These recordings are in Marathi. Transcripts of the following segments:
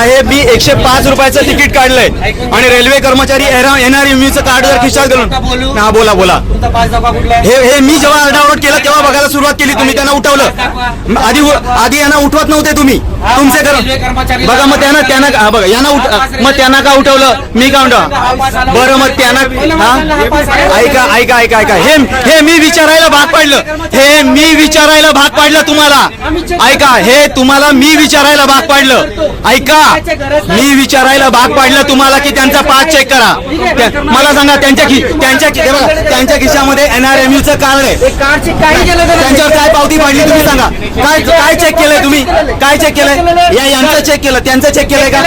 साहेब मी 105 रुपयाचं तिकीट काढलंय आणि रेल्वे कर्मचारी NRMUचं कार्ड जर खिशात घालून हा बोला बोला हे मी जेव्हा आरडाओरड केलं तेव्हा बघायला सुरुवात केली तुम्ही त्यांना उठवलं आधी यांना उठवत नव्हते तुम्ही तुमचे बघा मग त्यांना बघा यांना मग त्यांना का उठवलं मी का उठव बरं मग त्यांना हा ऐका हे मी विचारायला भाग पाडलं तुम्हाला ऐका हे तुम्हाला मी विचारायला भाग पाडलं ऐका मी विचारायला भाग पाडलं तुम्हाला की त्यांचा पास चेक करा मला सांगा त्यांच्या खिशामध्ये NRMUचं कार्ड आहे त्यांच्यावर काय पावती पाडली तुम्ही सांगा काय चेक केलंय तुम्ही काय चेक केलंय यांचं चेक केलं त्यांचं चेक केलंय का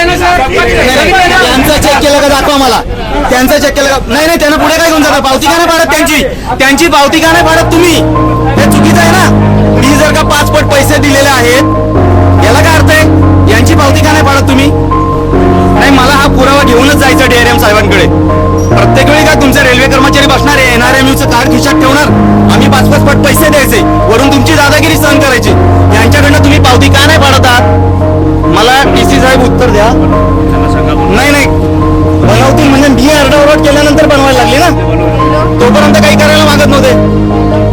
यांचं चेक केलं का दाखवा मला त्यांचं चेक केलं का नाही त्यांना पुढे काय घेऊन जाता पावती का नाही पाडत त्यांची पावती का नाही पाडत तुम्ही हे चुकीचं आहे ना मी जर का 5 पट पैसे दिलेले आहेत याला काय अर्थ आहे यांची पावती का नाही पाडत तुम्ही नाही मला हा पुरावा घेऊनच जायचं DRM साहेबांकडे प्रत्येक वेळी काय तुमचे रेल्वे कर्मचारी बसणार आहे NRMUचं कार्ड खिशात ठेवणार आम्ही 5-5 पट पैसे द्यायचे वरून तुमची दादागिरी सहन करायची यांच्याकडनं तुम्ही पावती का नाही पाडत आहात मला TC साहेब उत्तर द्या नाही बनवतील म्हणजे मी आरडाओरड केल्यानंतर बनवायला लागली ना तोपर्यंत काही करायला मागत नव्हते